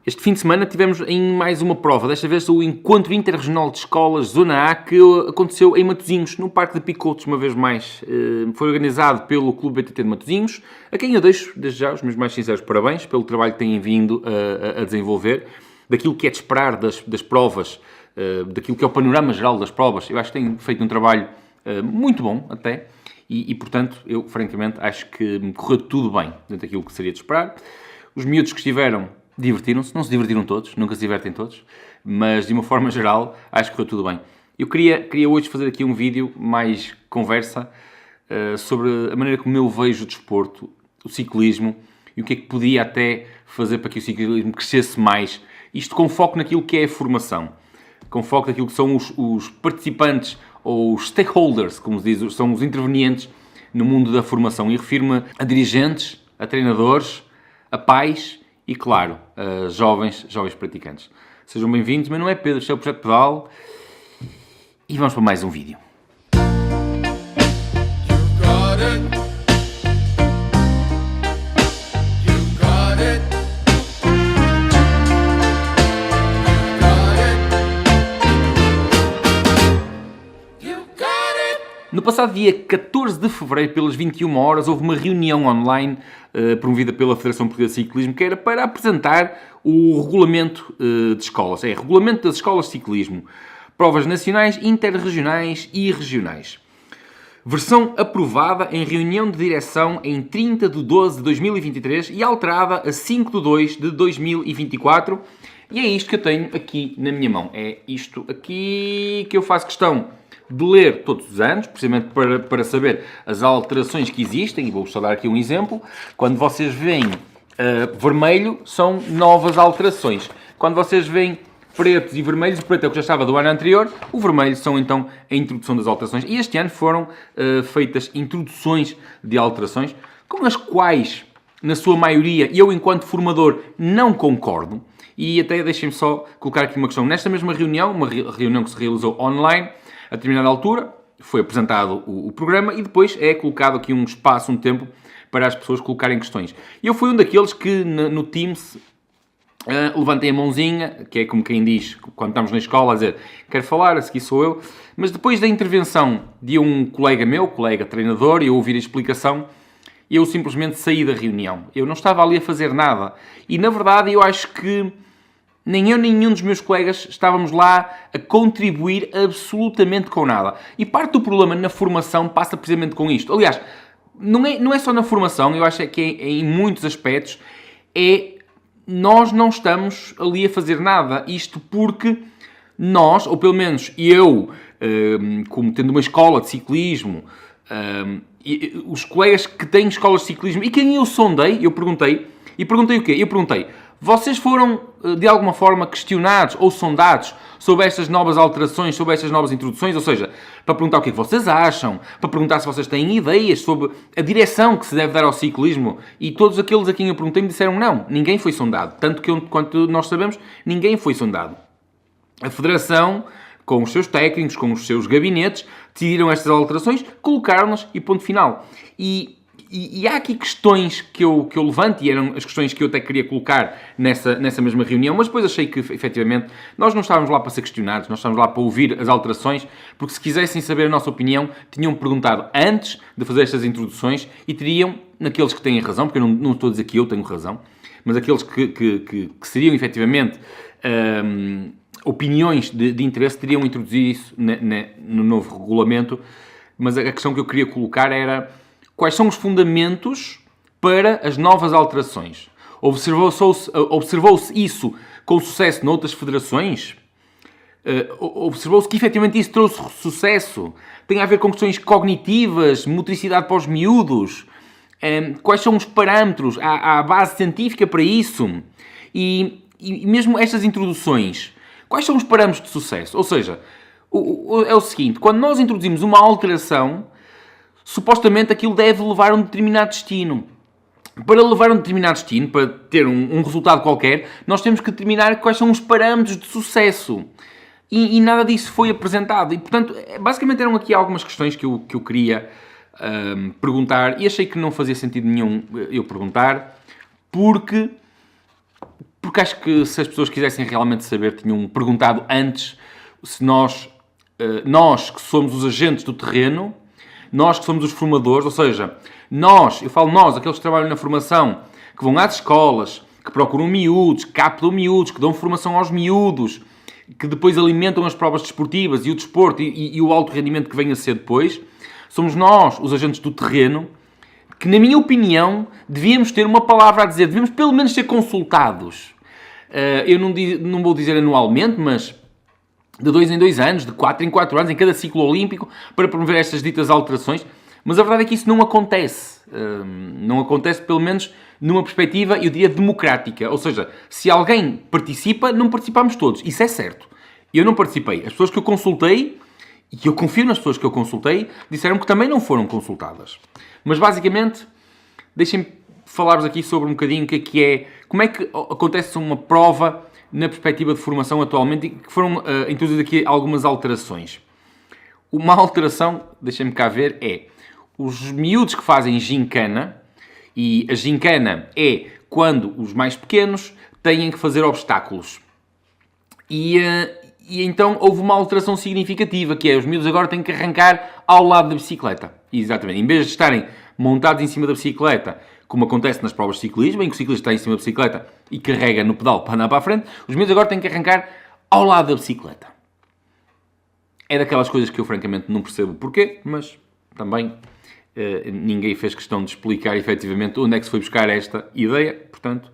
Este fim de semana tivemos em mais uma prova, desta vez o Encontro Interregional de Escolas Zona A, que aconteceu em Matosinhos, no Parque de Picotos, uma vez mais. Foi organizado pelo Clube BTT de Matosinhos, a quem eu deixo, desde já, os meus mais sinceros parabéns pelo trabalho que têm vindo a desenvolver, daquilo que é de esperar das provas, daquilo que é o panorama geral das provas. Eu acho que têm feito um trabalho muito bom, até, e portanto, eu, francamente, acho que me correu tudo bem dentro daquilo que seria de esperar. Os miúdos que estiveram divertiram-se, não se divertiram todos, nunca se divertem todos, mas de uma forma geral acho que correu tudo bem. Eu queria hoje fazer aqui um vídeo mais conversa sobre a maneira como eu vejo o desporto, o ciclismo e o que é que podia até fazer para que o ciclismo crescesse mais. Isto com foco naquilo que é a formação, com foco naquilo que são os participantes ou os stakeholders, como se diz, são os intervenientes no mundo da formação. E refiro-me a dirigentes, a treinadores, a pais e, claro, jovens praticantes. Sejam bem-vindos, mas não é Pedro, isto é o Projeto Pedal. E vamos para mais um vídeo. No passado dia 14 de fevereiro, pelas 21 horas, houve uma reunião online promovida pela Federação Portuguesa de Ciclismo, que era para apresentar o regulamento de escolas. É, regulamento das escolas de ciclismo. Provas nacionais, interregionais e regionais. Versão aprovada em reunião de direção em 30 de 12 de 2023 e alterada a 5 de 2 de 2024. E é isto que eu tenho aqui na minha mão. É isto aqui que eu faço questão de ler todos os anos, precisamente para saber as alterações que existem, e vou-vos só dar aqui um exemplo. Quando vocês veem vermelho, são novas alterações. Quando vocês veem pretos e vermelhos, o preto é o que já estava do ano anterior, o vermelho são então a introdução das alterações. E este ano foram feitas introduções de alterações, com as quais, na sua maioria, eu enquanto formador não concordo. E até deixem-me só colocar aqui uma questão. Nesta mesma reunião, uma reunião que se realizou online, a determinada altura, foi apresentado o programa e depois é colocado aqui um espaço, um tempo, para as pessoas colocarem questões. E eu fui um daqueles que no Teams levantei a mãozinha, que é como quem diz, quando estamos na escola, a dizer, quero falar, a seguir sou eu. Mas depois da intervenção de um colega meu, colega treinador, e eu ouvir a explicação, eu simplesmente saí da reunião. Eu não estava ali a fazer nada. E, na verdade, eu acho que nem eu, nem nenhum dos meus colegas estávamos lá a contribuir absolutamente com nada. E parte do problema na formação passa precisamente com isto. Aliás, não é só na formação, eu acho que em muitos aspectos, nós não estamos ali a fazer nada. Isto porque nós, ou pelo menos eu, como tendo uma escola de ciclismo, os colegas que têm escolas de ciclismo, e quem eu sondei, eu perguntei o quê? Eu perguntei, vocês foram, de alguma forma, questionados ou sondados sobre estas novas alterações, sobre estas novas introduções? Ou seja, para perguntar o que é que vocês acham, para perguntar se vocês têm ideias sobre a direção que se deve dar ao ciclismo. E todos aqueles a quem eu perguntei me disseram não, ninguém foi sondado. Tanto que, quanto nós sabemos, ninguém foi sondado. A Federação, com os seus técnicos, com os seus gabinetes, decidiram estas alterações, colocaram-nas e ponto final. E há aqui questões que eu levanto, e eram as questões que eu até queria colocar nessa mesma reunião, mas depois achei que, efetivamente, nós não estávamos lá para ser questionados, nós estávamos lá para ouvir as alterações, porque se quisessem saber a nossa opinião, tinham perguntado antes de fazer estas introduções e teriam, naqueles que têm razão, porque eu não estou a dizer que eu tenho razão, mas aqueles que seriam, efetivamente, opiniões de interesse, teriam introduzido isso no novo regulamento. Mas a questão que eu queria colocar era: quais são os fundamentos para as novas alterações? Observou-se isso com sucesso noutras federações? Observou-se que efetivamente isso trouxe sucesso? Tem a ver com questões cognitivas, motricidade para os miúdos? Quais são os parâmetros? Há base científica para isso? E mesmo estas introduções, quais são os parâmetros de sucesso? Ou seja, é o seguinte, quando nós introduzimos uma alteração, supostamente aquilo deve levar a um determinado destino. Para levar a um determinado destino, para ter um resultado qualquer, nós temos que determinar quais são os parâmetros de sucesso. E nada disso foi apresentado. E, portanto, basicamente eram aqui algumas questões que eu queria perguntar, e achei que não fazia sentido nenhum eu perguntar, porque porque acho que se as pessoas quisessem realmente saber, tinham perguntado antes se nós que somos os agentes do terreno, nós que somos os formadores, ou seja, eu falo nós, aqueles que trabalham na formação, que vão às escolas, que procuram miúdos, que captam miúdos, que dão formação aos miúdos, que depois alimentam as provas desportivas e o desporto e o alto rendimento que vem a ser depois, somos nós, os agentes do terreno, que, na minha opinião, devíamos ter uma palavra a dizer, devíamos pelo menos ser consultados. Eu não vou dizer anualmente, mas de 2 em 2 anos, de 4 em 4 anos, em cada ciclo olímpico, para promover estas ditas alterações. Mas a verdade é que isso não acontece. Não acontece, pelo menos, numa perspectiva, eu diria, democrática. Ou seja, se alguém participa, não participamos todos. Isso é certo. Eu não participei. As pessoas que eu consultei, e eu confio nas pessoas que eu consultei, disseram que também não foram consultadas. Mas, basicamente, deixem-me falar-vos aqui sobre um bocadinho o que é, como é que acontece uma prova na perspectiva de formação atualmente e que foram introduzidas aqui algumas alterações. Uma alteração, deixem-me cá ver, é os miúdos que fazem gincana, e a gincana é quando os mais pequenos têm que fazer obstáculos. E então houve uma alteração significativa, que é os miúdos agora têm que arrancar ao lado da bicicleta. Exatamente. Em vez de estarem montados em cima da bicicleta, como acontece nas provas de ciclismo, em que o ciclista está em cima da bicicleta e carrega no pedal para andar para a frente, os miúdos agora têm que arrancar ao lado da bicicleta. É daquelas coisas que eu francamente não percebo porquê, mas também ninguém fez questão de explicar efetivamente onde é que se foi buscar esta ideia, portanto,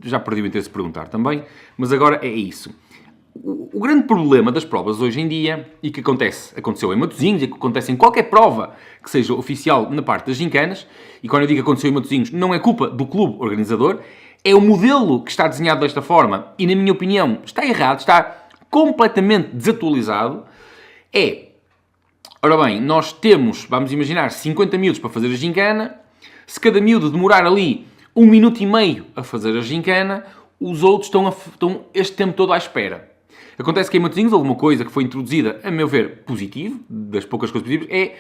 já perdi o interesse de perguntar também, mas agora é isso. O grande problema das provas hoje em dia, e que aconteceu em Matosinhos, e que acontece em qualquer prova que seja oficial na parte das gincanas, e quando eu digo que aconteceu em Matosinhos, não é culpa do clube organizador, é o modelo que está desenhado desta forma, e na minha opinião está errado, está completamente desatualizado. Ora bem, nós temos, vamos imaginar, 50 miúdos para fazer a gincana, se cada miúdo demorar ali 1 minuto e meio a fazer a gincana, os outros estão este tempo todo à espera. Acontece que em Matosinhos houve uma coisa que foi introduzida, a meu ver, positivo, das poucas coisas positivas,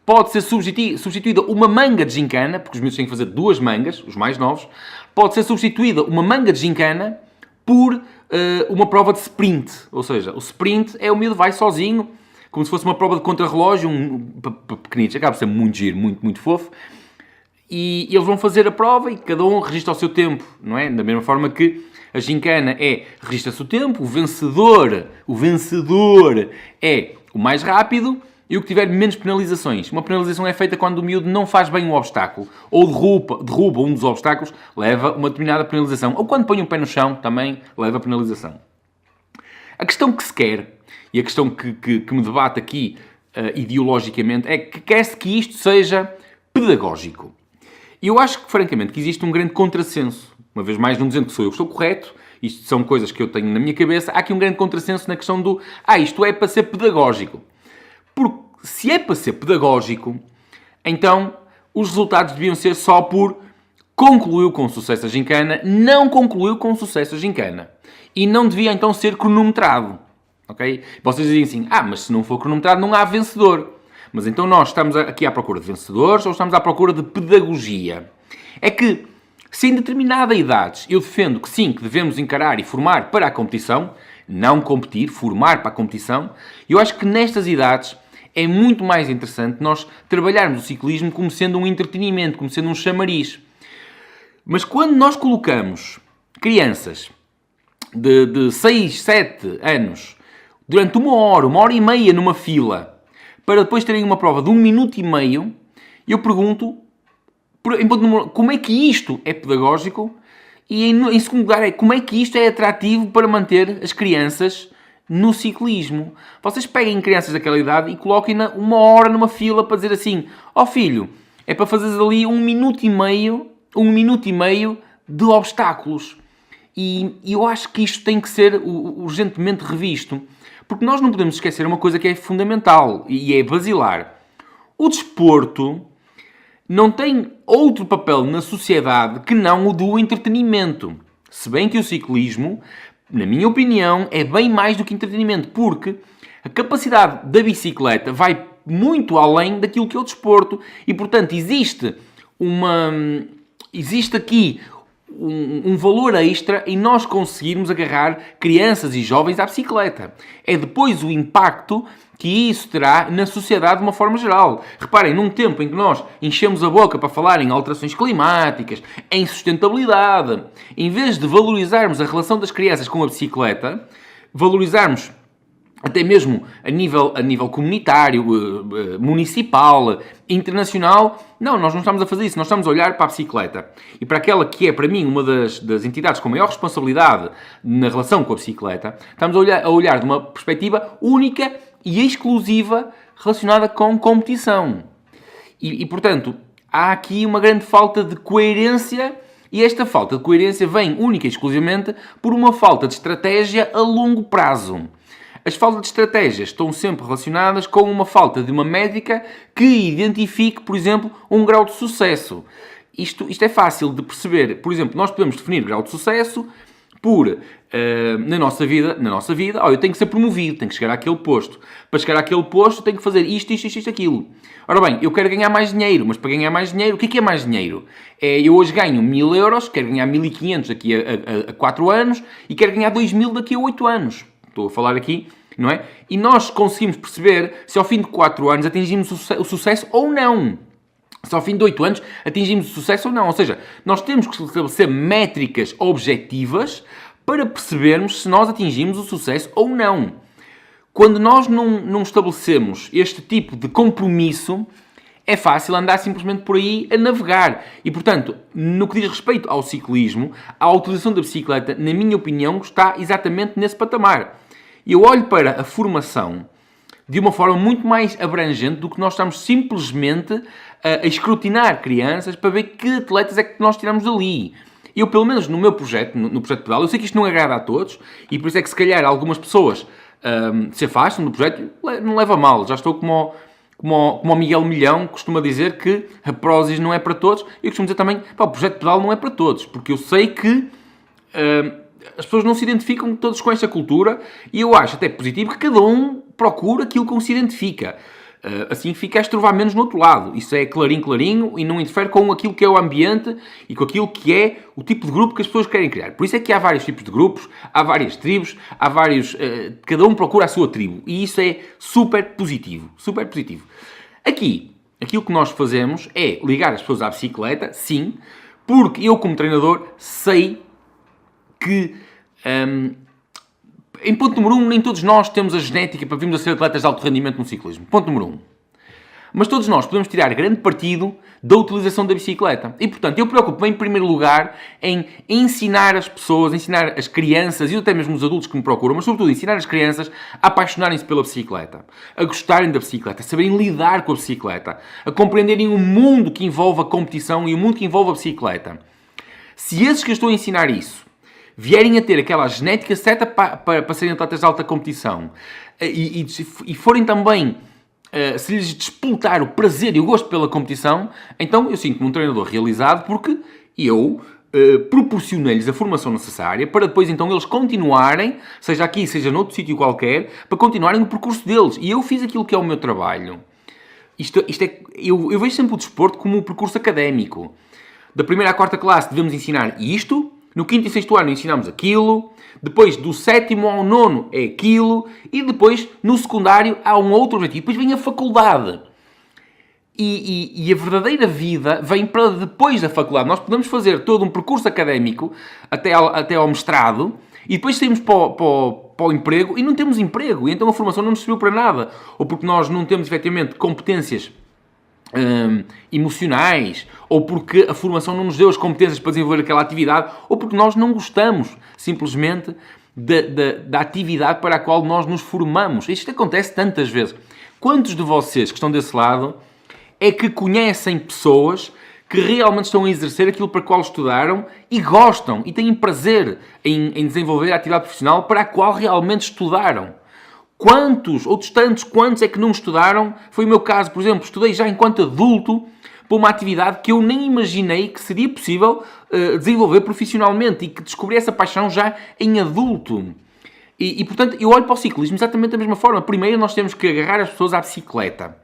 pode ser substituída uma manga de gincana, porque os miúdos têm que fazer 2 mangas, os mais novos, pode ser substituída uma manga de gincana por uma prova de sprint. Ou seja, o sprint é o miúdo vai sozinho, como se fosse uma prova de contrarrelógio, pequenitos, acaba por ser muito giro, muito, muito fofo, e eles vão fazer a prova e cada um registra o seu tempo, não é? Da mesma forma que a gincana registra-se o tempo, o vencedor é o mais rápido e o que tiver menos penalizações. Uma penalização é feita quando o miúdo não faz bem um obstáculo, ou derruba um dos obstáculos, leva uma determinada penalização. Ou quando põe um pé no chão, também leva penalização. A questão que se quer, e a questão que me debate aqui ideologicamente, é que quer-se que isto seja pedagógico. E eu acho que, francamente, que existe um grande contrassenso. Uma vez mais, não dizendo que sou eu que estou correto, isto são coisas que eu tenho na minha cabeça, há aqui um grande contrassenso na questão do isto é para ser pedagógico. Porque se é para ser pedagógico, então os resultados deviam ser só por concluiu com sucesso a gincana, não concluiu com sucesso a gincana. E não devia então ser cronometrado. Ok? Vocês dizem assim, mas se não for cronometrado não há vencedor. Mas então nós estamos aqui à procura de vencedores ou estamos à procura de pedagogia? É que, se em determinada idade eu defendo que sim, que devemos encarar e formar para a competição, não competir, formar para a competição, eu acho que nestas idades é muito mais interessante nós trabalharmos o ciclismo como sendo um entretenimento, como sendo um chamariz. Mas quando nós colocamos crianças de 6, 7 anos durante 1 hora e meia numa fila para depois terem uma prova de 1 minuto e meio, eu pergunto como é que isto é pedagógico e, em segundo lugar, como é que isto é atrativo para manter as crianças no ciclismo. Vocês peguem crianças daquela idade e coloquem-na 1 hora numa fila para dizer assim, filho, é para fazeres ali 1 minuto e meio de obstáculos. E eu acho que isto tem que ser urgentemente revisto. Porque nós não podemos esquecer uma coisa que é fundamental e é basilar. O desporto não tem outro papel na sociedade que não o do entretenimento. Se bem que o ciclismo, na minha opinião, é bem mais do que entretenimento, porque a capacidade da bicicleta vai muito além daquilo que é o desporto e, portanto, existe aqui um valor extra em nós conseguirmos agarrar crianças e jovens à bicicleta. É depois o impacto que isso terá na sociedade de uma forma geral. Reparem, num tempo em que nós enchemos a boca para falar em alterações climáticas, em sustentabilidade, em vez de valorizarmos a relação das crianças com a bicicleta, valorizarmos até mesmo a nível comunitário, municipal, internacional. Não, nós não estamos a fazer isso. Nós estamos a olhar para a bicicleta. E para aquela que é, para mim, uma das entidades com maior responsabilidade na relação com a bicicleta, estamos a olhar de uma perspectiva única e exclusiva relacionada com competição. E, portanto, há aqui uma grande falta de coerência. E esta falta de coerência vem única e exclusivamente por uma falta de estratégia a longo prazo. As faltas de estratégias estão sempre relacionadas com uma falta de uma métrica que identifique, por exemplo, um grau de sucesso. Isto é fácil de perceber. Por exemplo, nós podemos definir grau de sucesso por, na nossa vida, eu tenho que ser promovido, tenho que chegar àquele posto. Para chegar àquele posto, tenho que fazer isto, aquilo. Ora bem, eu quero ganhar mais dinheiro, mas para ganhar mais dinheiro, o que é mais dinheiro? Eu hoje ganho 1.000 euros, quero ganhar 1.500 daqui a 4 anos e quero ganhar 2.000 daqui a 8 anos. Estou a falar aqui, não é? E nós conseguimos perceber se ao fim de 4 anos atingimos o sucesso ou não. Se ao fim de 8 anos atingimos o sucesso ou não. Ou seja, nós temos que estabelecer métricas objetivas para percebermos se nós atingimos o sucesso ou não. Quando nós não estabelecemos este tipo de compromisso, é fácil andar simplesmente por aí a navegar. E, portanto, no que diz respeito ao ciclismo, a utilização da bicicleta, na minha opinião, está exatamente nesse patamar. Eu olho para a formação de uma forma muito mais abrangente do que nós estamos simplesmente a escrutinar crianças para ver que atletas é que nós tiramos dali. Eu, pelo menos no meu projeto, no projeto pedal, eu sei que isto não agrada a todos e por isso é que se calhar algumas pessoas se afastam do projeto, não leva a mal. Já estou como o Miguel Milhão costuma dizer que a Prozis não é para todos. Eu costumo dizer também, o projeto pedal não é para todos, porque eu sei que as pessoas não se identificam todos com esta cultura e eu acho até positivo que cada um procura aquilo com que se identifica. Assim fica a estrovar menos no outro lado. Isso é clarinho e não interfere com aquilo que é o ambiente e com aquilo que é o tipo de grupo que as pessoas querem criar. Por isso é que há vários tipos de grupos, há várias tribos, há vários... cada um procura a sua tribo. E isso é super positivo. Super positivo. Aqui, aquilo que nós fazemos é ligar as pessoas à bicicleta, sim, porque eu como treinador sei que... em ponto número 1, nem todos nós temos a genética para virmos a ser atletas de alto rendimento no ciclismo. Ponto número 1. Mas todos nós podemos tirar grande partido da utilização da bicicleta. E, portanto, eu preocupo-me, em primeiro lugar, em ensinar as pessoas, ensinar as crianças e até mesmo os adultos que me procuram, mas, sobretudo, ensinar as crianças a apaixonarem-se pela bicicleta, a gostarem da bicicleta, a saberem lidar com a bicicleta, a compreenderem o mundo que envolve a competição e o mundo que envolve a bicicleta. Se esses que eu estou a ensinar isso vierem a ter aquela genética certa para serem atletas de alta competição e forem também, se lhes despoltar o prazer e o gosto pela competição, então eu sinto-me um treinador realizado porque eu proporcionei-lhes a formação necessária para depois então eles continuarem, seja aqui, seja noutro sítio qualquer, para continuarem o percurso deles. E eu fiz aquilo que é o meu trabalho. Eu vejo sempre o desporto como um percurso académico. Da primeira à quarta classe devemos ensinar isto. No quinto e sexto ano ensinamos aquilo, depois do sétimo ao nono é aquilo, e depois no secundário há um outro objetivo. Depois vem a faculdade. E a verdadeira vida vem para depois da faculdade. Nós podemos fazer todo um percurso académico até ao mestrado, e depois saímos para o emprego e não temos emprego, e então a formação não nos serviu para nada. Ou porque nós não temos efetivamente competências emocionais, ou porque a formação não nos deu as competências para desenvolver aquela atividade, ou porque nós não gostamos simplesmente da atividade para a qual nós nos formamos. Isto acontece tantas vezes. Quantos de vocês que estão desse lado é que conhecem pessoas que realmente estão a exercer aquilo para o qual estudaram e gostam e têm prazer em desenvolver a atividade profissional para a qual realmente estudaram? Quantos é que não estudaram? Foi o meu caso, por exemplo, estudei já enquanto adulto para uma atividade que eu nem imaginei que seria possível desenvolver profissionalmente e que descobri essa paixão já em adulto. E, portanto, eu olho para o ciclismo exatamente da mesma forma. Primeiro nós temos que agarrar as pessoas à bicicleta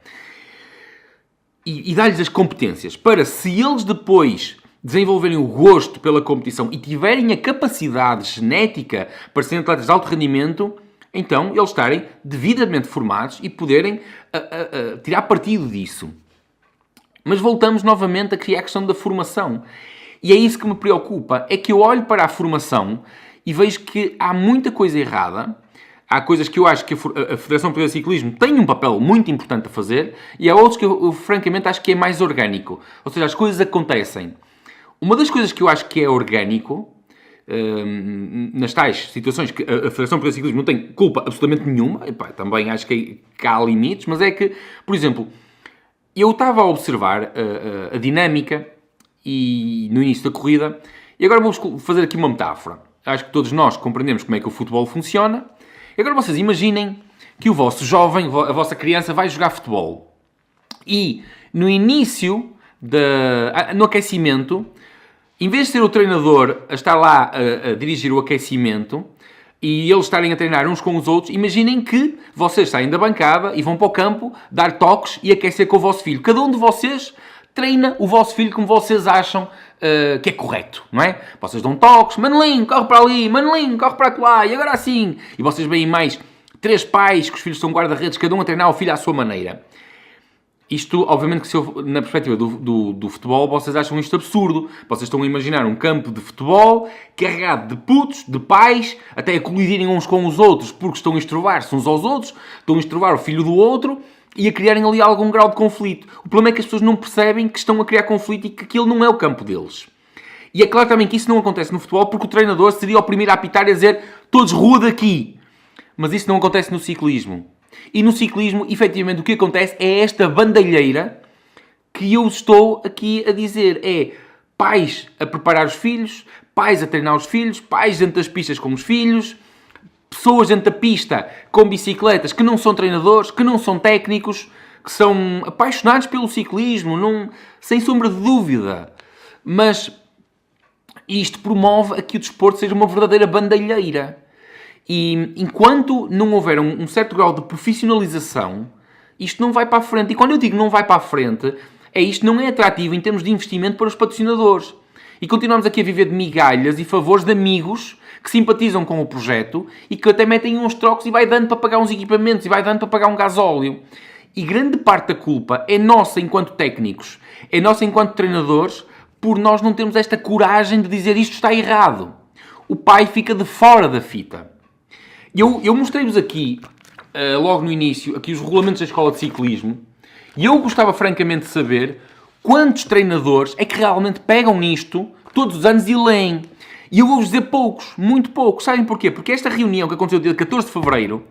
e dar-lhes as competências para, se eles depois desenvolverem o gosto pela competição e tiverem a capacidade genética para serem atletas de alto rendimento, então eles estarem devidamente formados e poderem tirar partido disso. Mas voltamos novamente a criar a questão da formação. E é isso que me preocupa, é que eu olho para a formação e vejo que há muita coisa errada. Há coisas que eu acho que a Federação Portuguesa de Ciclismo tem um papel muito importante a fazer e há outros que eu francamente acho que é mais orgânico. Ou seja, as coisas acontecem. Uma das coisas que eu acho que é orgânico, nas tais situações que a Federação Portuguesa de Ciclismo não tem culpa absolutamente nenhuma, também acho que há limites, mas é que, por exemplo, eu estava a observar a dinâmica e no início da corrida, e agora vou fazer aqui uma metáfora. Acho que todos nós compreendemos como é que o futebol funciona. E agora vocês imaginem que o vosso jovem, a vossa criança vai jogar futebol. E no início, no aquecimento, em vez de ser o treinador a estar lá a dirigir o aquecimento e eles estarem a treinar uns com os outros, imaginem que vocês saem da bancada e vão para o campo dar toques e aquecer com o vosso filho. Cada um de vocês treina o vosso filho como vocês acham que é correto, não é? Vocês dão toques, Manelinho, corre para ali, Manelinho, corre para lá, e agora assim. E vocês veem mais 3 pais, que os filhos são guarda-redes, cada um a treinar o filho à sua maneira. Isto, obviamente, que se eu, na perspectiva do futebol, vocês acham isto absurdo. Vocês estão a imaginar um campo de futebol carregado de putos, de pais, até a colidirem uns com os outros porque estão a estrovar-se uns aos outros, estão a estrovar o filho do outro e a criarem ali algum grau de conflito. O problema é que as pessoas não percebem que estão a criar conflito e que aquilo não é o campo deles. E é claro também que isso não acontece no futebol porque o treinador seria o primeiro a apitar e a dizer todos rua daqui. Mas isso não acontece no ciclismo. E no ciclismo, efetivamente, o que acontece é esta bandalheira que eu estou aqui a dizer. É pais a preparar os filhos, pais a treinar os filhos, pais dentro das pistas com os filhos, pessoas dentro da pista com bicicletas que não são treinadores, que não são técnicos, que são apaixonados pelo ciclismo, sem sombra de dúvida. Mas isto promove a que o desporto seja uma verdadeira bandalheira. E enquanto não houver um certo grau de profissionalização, isto não vai para a frente. E quando eu digo não vai para a frente, isto não é atrativo em termos de investimento para os patrocinadores. E continuamos aqui a viver de migalhas e favores de amigos que simpatizam com o projeto e que até metem uns trocos e vai dando para pagar uns equipamentos e vai dando para pagar um gasóleo. E grande parte da culpa é nossa enquanto técnicos, é nossa enquanto treinadores, por nós não termos esta coragem de dizer isto está errado. O pai fica de fora da fita. Eu mostrei-vos aqui, logo no início, aqui os regulamentos da escola de ciclismo, e eu gostava francamente de saber quantos treinadores é que realmente pegam nisto todos os anos e leem. E eu vou-vos dizer poucos, muito poucos. Sabem porquê? Porque esta reunião que aconteceu dia 14 de Fevereiro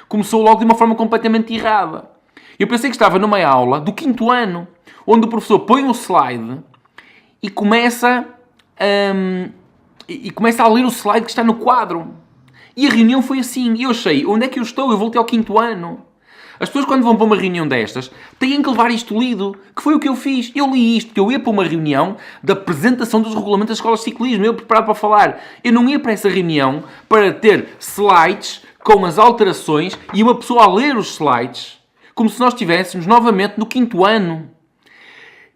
começou logo de uma forma completamente errada. Eu pensei que estava numa aula do 5º ano, onde o professor põe um slide e começa a ler o slide que está no quadro. E a reunião foi assim. E eu achei, onde é que eu estou? Eu voltei ao 5º ano. As pessoas, quando vão para uma reunião destas, têm que levar isto lido. Que foi o que eu fiz. Eu li isto, porque eu ia para uma reunião da apresentação dos regulamentos das escolas de ciclismo. Eu preparado para falar. Eu não ia para essa reunião para ter slides com as alterações e uma pessoa a ler os slides como se nós estivéssemos novamente no 5º ano.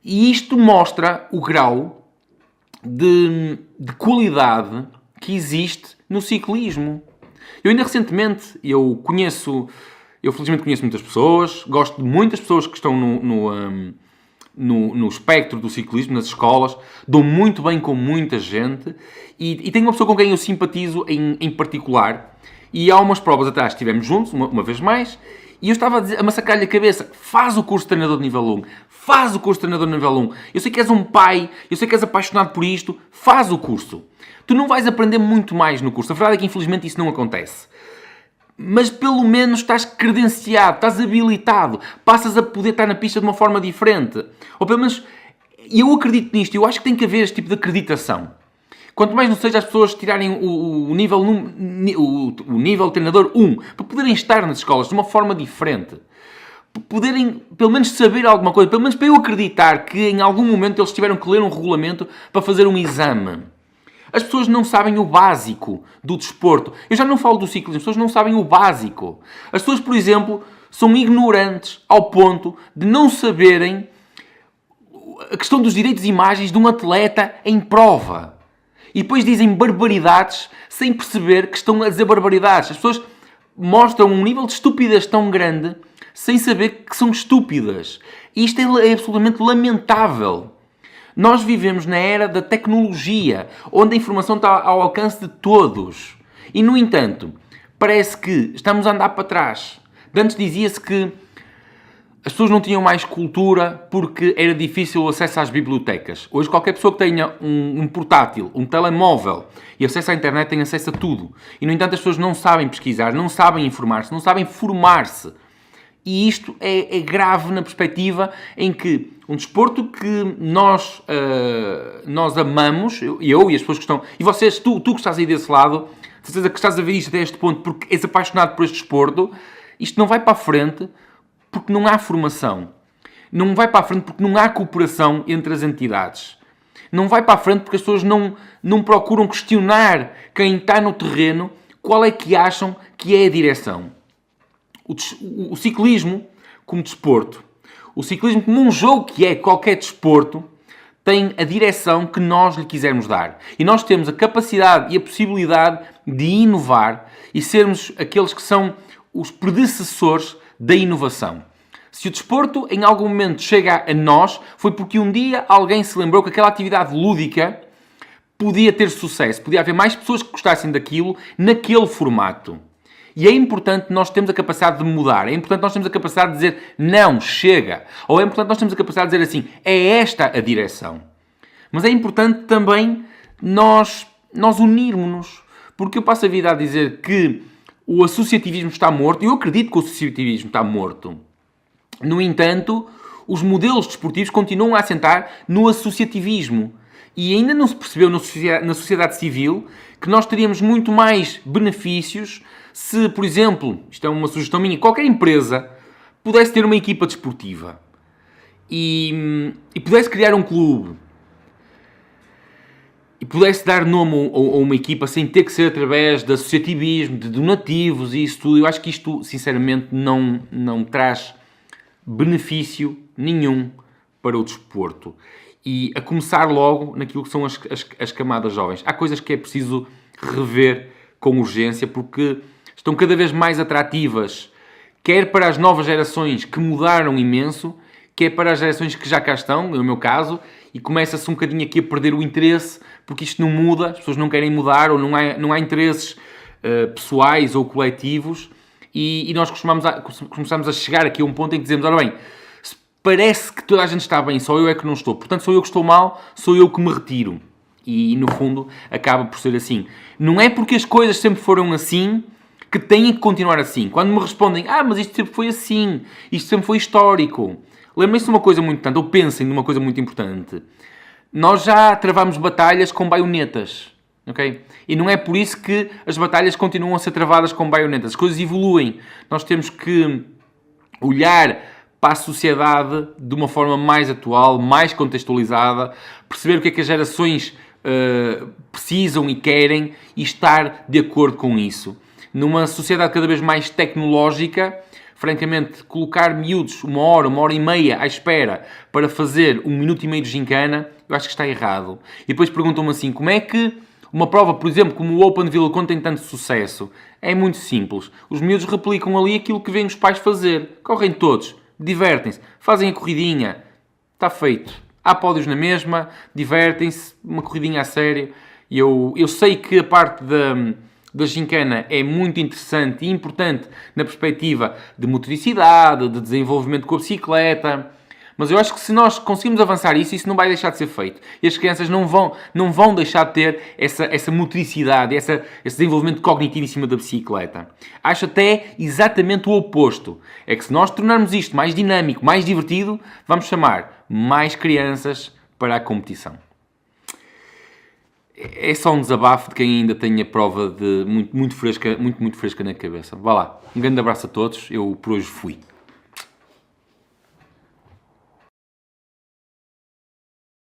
E isto mostra o grau de qualidade que existe no ciclismo. Eu ainda recentemente, eu felizmente conheço muitas pessoas, gosto de muitas pessoas que estão no espectro do ciclismo, nas escolas, dou muito bem com muita gente e tenho uma pessoa com quem eu simpatizo em particular e há umas provas atrás que estivemos juntos, uma vez mais, e eu estava a massacrar-lhe a cabeça, faz o curso de treinador de nível 1, faz o curso de treinador de nível 1, eu sei que és um pai, eu sei que és apaixonado por isto, faz o curso. Tu não vais aprender muito mais no curso. A verdade é que, infelizmente, isso não acontece. Mas, pelo menos, estás credenciado, estás habilitado, passas a poder estar na pista de uma forma diferente. Ou, pelo menos, eu acredito nisto. Eu acho que tem que haver este tipo de acreditação. Quanto mais não seja as pessoas tirarem o nível treinador 1, para poderem estar nas escolas de uma forma diferente. Para poderem, pelo menos, saber alguma coisa. Pelo menos para eu acreditar que, em algum momento, eles tiveram que ler um regulamento para fazer um exame. As pessoas não sabem o básico do desporto. Eu já não falo do ciclismo, as pessoas não sabem o básico. As pessoas, por exemplo, são ignorantes ao ponto de não saberem a questão dos direitos de imagens de um atleta em prova. E depois dizem barbaridades sem perceber que estão a dizer barbaridades. As pessoas mostram um nível de estupidez tão grande sem saber que são estúpidas. E isto é absolutamente lamentável. Nós vivemos na era da tecnologia, onde a informação está ao alcance de todos. E, no entanto, parece que estamos a andar para trás. Antes dizia-se que as pessoas não tinham mais cultura porque era difícil o acesso às bibliotecas. Hoje qualquer pessoa que tenha um portátil, um telemóvel e acesso à internet tem acesso a tudo. E, no entanto, as pessoas não sabem pesquisar, não sabem informar-se, não sabem formar-se. E isto é grave na perspectiva em que um desporto que nós amamos, eu e as pessoas que estão... E vocês, tu que estás aí desse lado, de certeza que estás a ver isto até este ponto porque és apaixonado por este desporto, isto não vai para a frente porque não há formação. Não vai para a frente porque não há cooperação entre as entidades. Não vai para a frente porque as pessoas não procuram questionar quem está no terreno qual é que acham que é a direção. O ciclismo como desporto, o ciclismo como um jogo que é qualquer desporto, tem a direção que nós lhe quisermos dar. E nós temos a capacidade e a possibilidade de inovar e sermos aqueles que são os predecessores da inovação. Se o desporto em algum momento chega a nós, foi porque um dia alguém se lembrou que aquela atividade lúdica podia ter sucesso, podia haver mais pessoas que gostassem daquilo naquele formato. E é importante nós termos a capacidade de mudar. É importante nós termos a capacidade de dizer não, chega. Ou é importante nós termos a capacidade de dizer assim, é esta a direção. Mas é importante também nós unirmos-nos. Porque eu passo a vida a dizer que o associativismo está morto. E eu acredito que o associativismo está morto. No entanto, os modelos desportivos continuam a assentar no associativismo. E ainda não se percebeu na sociedade civil que nós teríamos muito mais benefícios se, por exemplo, isto é uma sugestão minha, qualquer empresa pudesse ter uma equipa desportiva e pudesse criar um clube e pudesse dar nome a uma equipa sem ter que ser através de associativismo, de donativos e isso tudo, eu acho que isto, sinceramente, não traz benefício nenhum para o desporto. E a começar logo naquilo que são as camadas jovens. Há coisas que é preciso rever com urgência porque estão cada vez mais atrativas, quer para as novas gerações que mudaram imenso, quer para as gerações que já cá estão, no meu caso, e começa-se um bocadinho aqui a perder o interesse porque isto não muda, as pessoas não querem mudar ou não há interesses pessoais ou coletivos e nós começamos a chegar aqui a um ponto em que dizemos, ora bem, parece que toda a gente está bem, só eu é que não estou. Portanto, sou eu que estou mal, sou eu que me retiro. E, no fundo, acaba por ser assim. Não é porque as coisas sempre foram assim que têm que continuar assim. Quando me respondem, mas isto sempre foi assim, isto sempre foi histórico. Lembrem-se de uma coisa muito importante, ou pensem numa coisa muito importante. Nós já travámos batalhas com baionetas. Okay? E não é por isso que as batalhas continuam a ser travadas com baionetas. As coisas evoluem. Nós temos que olhar para a sociedade de uma forma mais atual, mais contextualizada, perceber o que é que as gerações precisam e querem e estar de acordo com isso. Numa sociedade cada vez mais tecnológica, francamente, colocar miúdos 1 hora e meia à espera para fazer 1 minuto e meio de gincana, eu acho que está errado. E depois perguntam-me assim, como é que uma prova, por exemplo, como o Open Vila Conde tem tanto sucesso? É muito simples. Os miúdos replicam ali aquilo que vêm os pais fazer. Correm todos. Divertem-se, fazem a corridinha, está feito. Há pódios na mesma, divertem-se, uma corridinha a sério. Eu sei que a parte da gincana é muito interessante e importante na perspectiva de motoricidade, de desenvolvimento com a bicicleta, mas eu acho que se nós conseguirmos avançar isso não vai deixar de ser feito. E as crianças não vão deixar de ter essa motricidade, esse desenvolvimento cognitivo em cima da bicicleta. Acho até exatamente o oposto. É que se nós tornarmos isto mais dinâmico, mais divertido, vamos chamar mais crianças para a competição. É só um desabafo de quem ainda tem a prova de muito fresca na cabeça. Vá lá. Um grande abraço a todos. Eu por hoje fui.